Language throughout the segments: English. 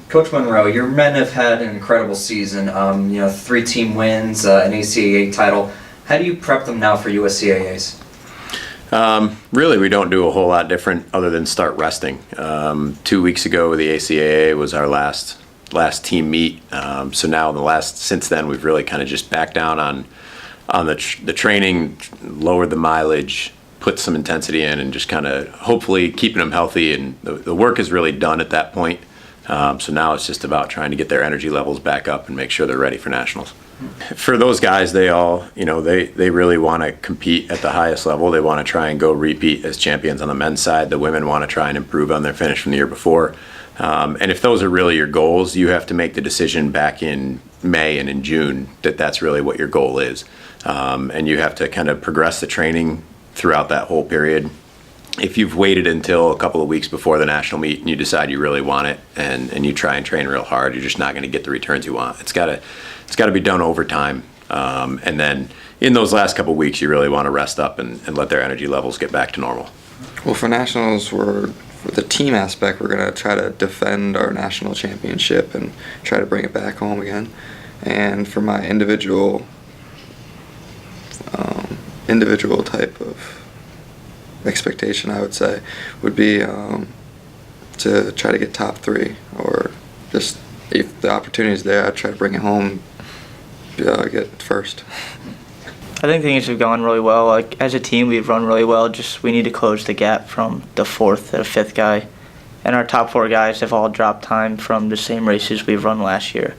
Coach Munro, your men have had an incredible season. 3-team wins, an ACAA title. How do you prep them now for USCAAs? Really, we don't do a whole lot different other than start resting. 2 weeks ago, the ACAA was our last team meet. So now since then, we've really kind of just backed down on the training, lowered the mileage, put some intensity in, and just kind of hopefully keeping them healthy. And the work is really done at that point. So now it's just about trying to get their energy levels back up and make sure they're ready for nationals. For those guys, they all, they really want to compete at the highest level. They want to try and go repeat as champions on the men's side. The women want to try and improve on their finish from the year before. And if those are really your goals, you have to make the decision back in May and in June that that's really what your goal is. And you have to kind of progress the training throughout that whole period. If you've waited until a couple of weeks before the national meet and you decide you really want it and you try and train real hard, you're just not going to get the returns you want. It's got to be done over time. And then in those last couple of weeks, you really want to rest up and let their energy levels get back to normal. Well, for nationals, for the team aspect, we're going to try to defend our national championship and try to bring it back home again. And for my individual type of expectation, I would say, would be to try to get top 3, or just if the opportunity is there, I'd try to bring it home, get first. I think things have gone really well. Like, as a team, we've run really well. Just we need to close the gap from the 4th to the 5th guy, and our top 4 guys have all dropped time from the same races we've run last year.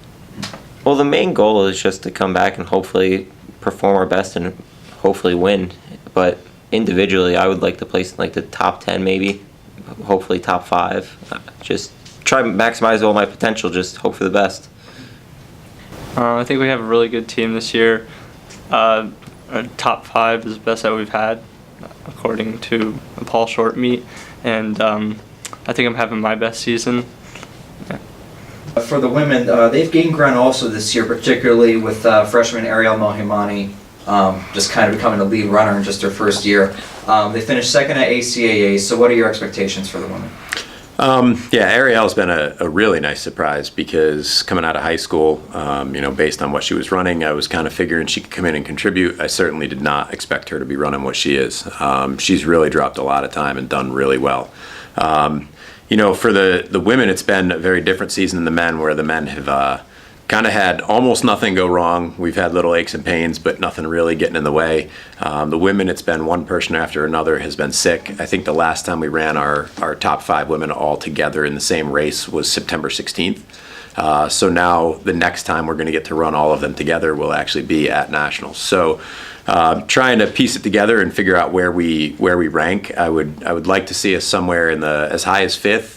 Well, the main goal is just to come back and hopefully perform our best and hopefully win. But individually, I would like to place in like the top 10, maybe, hopefully top 5. Just try to maximize all my potential, just hope for the best. I think we have a really good team this year. Our top 5 is the best that we've had, according to the Paul Short meet, and I think I'm having my best season. Yeah. For the women, they've gained ground also this year, particularly with freshman Ariel Mohimani just kind of becoming a lead runner in just her first year. They finished second at ACAA, so what are your expectations for the women? Ariel's been a really nice surprise because coming out of high school, based on what she was running, I was kind of figuring she could come in and contribute. I certainly did not expect her to be running what she is. She's really dropped a lot of time and done really well. For the women, it's been a very different season than the men, where the men have kind of had almost nothing go wrong. We've had little aches and pains, but nothing really getting in the way. The women, it's been one person after another has been sick. I think the last time we ran our top 5 women all together in the same race was September 16th. So now the next time we're going to get to run all of them together will actually be at nationals. So trying to piece it together and figure out where we rank. I would like to see us somewhere in the as high as 5th.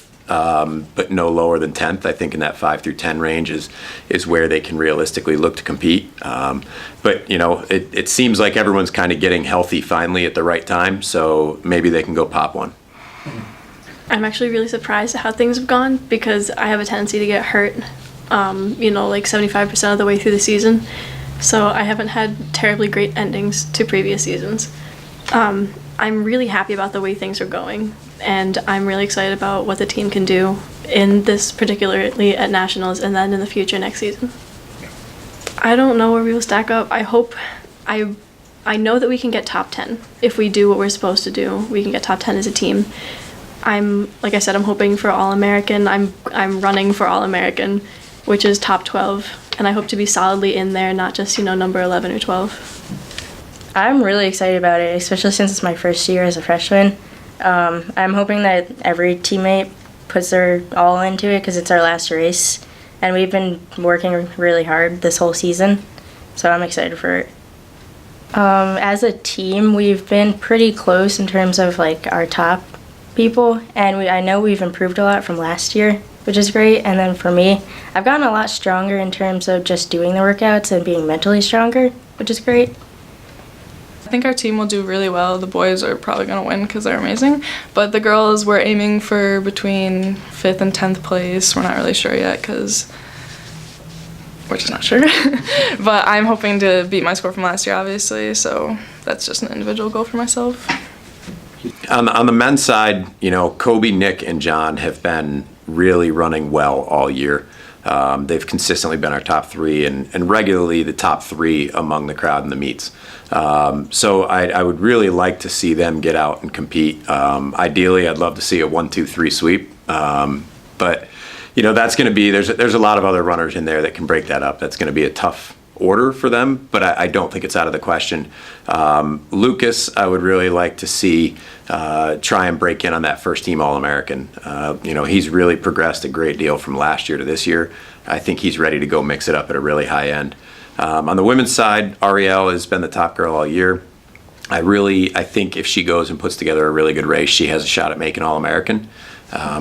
But no lower than 10th. I think in that 5 through 10 range is where they can realistically look to compete. But it seems like everyone's kind of getting healthy finally at the right time, so maybe they can go pop one. I'm actually really surprised at how things have gone, because I have a tendency to get hurt, like 75% of the way through the season. So I haven't had terribly great endings to previous seasons. I'm really happy about the way things are going, and I'm really excited about what the team can do in this, particularly at nationals, and then in the future next season. I don't know where we will stack up. I know that we can get top 10 if we do what we're supposed to do. We can get top 10 as a team. Like I said, I'm hoping for All-American. I'm running for All-American, which is top 12, and I hope to be solidly in there, not just number 11 or 12. I'm really excited about it, especially since it's my first year as a freshman. I'm hoping that every teammate puts their all into it, because it's our last race, and we've been working really hard this whole season, so I'm excited for it. As a team, we've been pretty close in terms of our top people, and I know we've improved a lot from last year, which is great. And then for me, I've gotten a lot stronger in terms of just doing the workouts and being mentally stronger, which is great. I think our team will do really well. The boys are probably going to win because they're amazing, but the girls, we're aiming for between 5th and 10th place. We're not really sure yet because we're just not sure. But I'm hoping to beat my score from last year, obviously, so that's just an individual goal for myself. On the men's side, Kobe, Nick, and John have been really running well all year. They've consistently been our top three and regularly the top three among the crowd in the meets. So I would really like to see them get out and compete. Ideally, I'd love to see a 1-2-3 sweep. But that's going to be, there's a lot of other runners in there that can break that up. That's going to be a tough order for them, but I don't think it's out of the question. Lucas, I would really like to see try and break in on that first team All-American. He's really progressed a great deal from last year to this year. I think he's ready to go mix it up at a really high end. On the women's side, Ariel has been the top girl all year. I think if she goes and puts together a really good race, she has a shot at making All-American.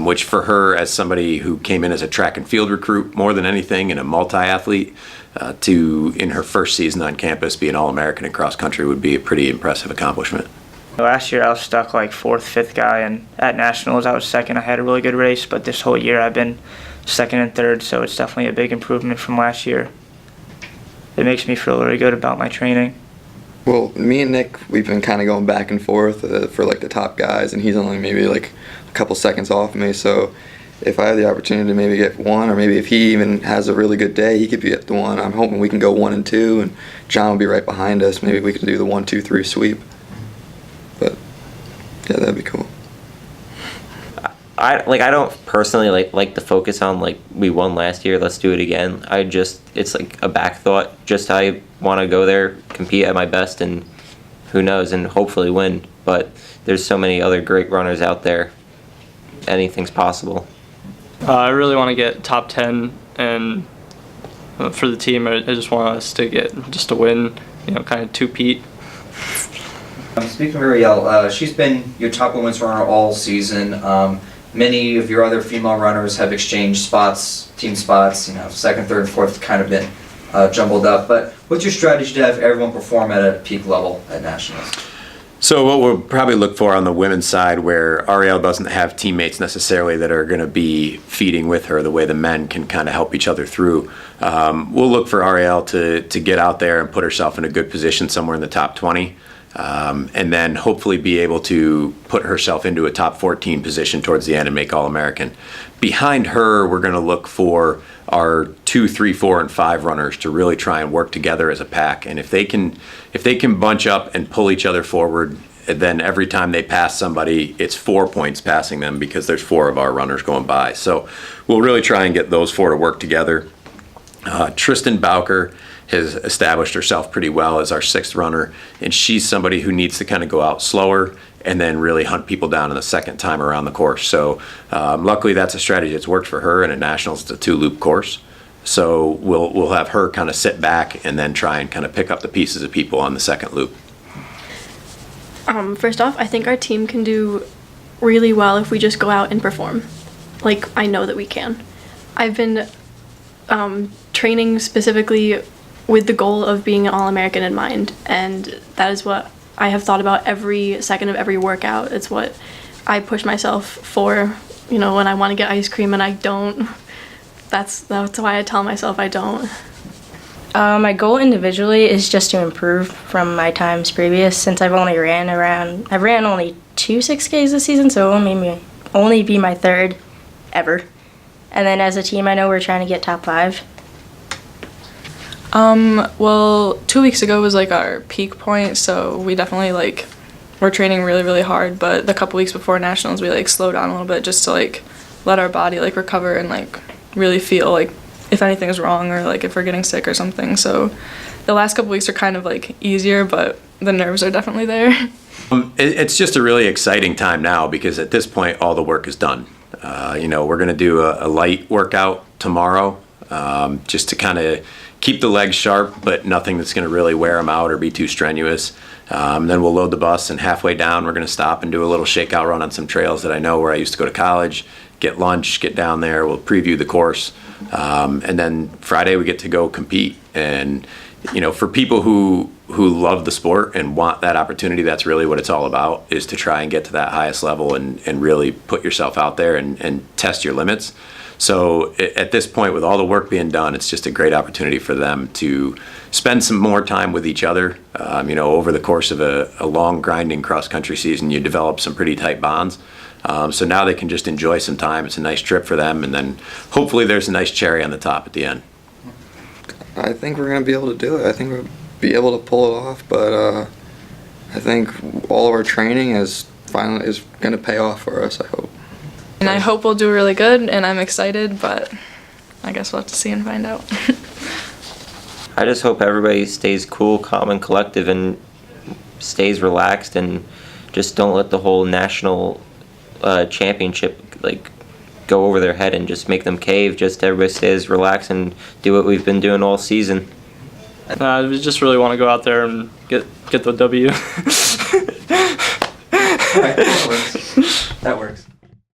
Which for her, as somebody who came in as a track and field recruit more than anything and a multi-athlete, to in her first season on campus be an All-American in cross country would be a pretty impressive accomplishment. Last year I was stuck like 4th, 5th guy, and at nationals I was 2nd. I had a really good race, but this whole year I've been 2nd and 3rd, so it's definitely a big improvement from last year. It makes me feel really good about my training. Well, me and Nick, we've been kind of going back and forth for like the top guys, and he's only maybe like a couple seconds off me. So if I have the opportunity to maybe get 1, or maybe if he even has a really good day, he could be at the 1. I'm hoping we can go 1 and 2, and John will be right behind us. Maybe we can do the 1-2-3 sweep. But yeah, that'd be cool. I don't personally like to focus on we won last year, let's do it again. It's like a back thought. Just I want to go there, compete at my best, and who knows, and hopefully win. But there's so many other great runners out there. Anything's possible. I really want to get top 10, and for the team, I just want us to get just a win, kind of two-peat. Speaking of Ariel, she's been your top women's runner all season. Many of your other female runners have exchanged spots, team spots, 2nd, 3rd, 4th kind of been jumbled up. But what's your strategy to have everyone perform at a peak level at nationals? So what we'll probably look for on the women's side, where Ariel doesn't have teammates necessarily that are going to be feeding with her the way the men can kind of help each other through, we'll look for Ariel to get out there and put herself in a good position somewhere in the top 20. And then hopefully be able to put herself into a top 14 position towards the end and make All-American. Behind her, we're going to look for our 2, 3, 4, and 5 runners to really try and work together as a pack. And if they can bunch up and pull each other forward, then every time they pass somebody, it's 4 points passing them because there's 4 of our runners going by. So we'll really try and get those 4 to work together. Tristan Bowker has established herself pretty well as our 6th runner, and she's somebody who needs to kind of go out slower and then really hunt people down in the second time around the course. So luckily that's a strategy that's worked for her, and at nationals it's a 2-loop course. So we'll have her kind of sit back and then try and kind of pick up the pieces of people on the 2nd loop. First off, I think our team can do really well if we just go out and perform. I know that we can. I've been training specifically with the goal of being an All-American in mind, and that is what I have thought about every second of every workout. It's what I push myself for, when I want to get ice cream and I don't. That's why I tell myself I don't. My goal individually is just to improve from my times previous, since I've ran only 2 6Ks this season, so it'll only be my 3rd ever. And then as a team, I know we're trying to get top 5. Well, 2 weeks ago was our peak point, so we definitely we're training really, really hard, but the couple weeks before nationals we slowed down a little bit just to let our body recover and really feel if anything's wrong or if we're getting sick or something. So the last couple weeks are kind of easier, but the nerves are definitely there. It's just a really exciting time now because at this point all the work is done. We're going to do a light workout tomorrow, just to kind of keep the legs sharp, but nothing that's going to really wear them out or be too strenuous. Then we'll load the bus, and halfway down we're going to stop and do a little shakeout run on some trails that I know where I used to go to college, get lunch, get down there, we'll preview the course, and then Friday we get to go compete. And for people who love the sport and want that opportunity, that's really what it's all about, is to try and get to that highest level and really put yourself out there and test your limits. So at this point, with all the work being done, it's just a great opportunity for them to spend some more time with each other. Over the course of a long grinding cross-country season, you develop some pretty tight bonds. So now they can just enjoy some time. It's a nice trip for them, and then hopefully there's a nice cherry on the top at the end. I think we're going to be able to do it. I think we'll be able to pull it off, but I think all of our training is going to pay off for us, I hope. And I hope we'll do really good, and I'm excited, but I guess we'll have to see and find out. I just hope everybody stays cool, calm, and collective, and stays relaxed, and just don't let the whole national championship go over their head and just make them cave. Just everybody stays relaxed and do what we've been doing all season. We just really want to go out there and get the W. All right, that works. That works.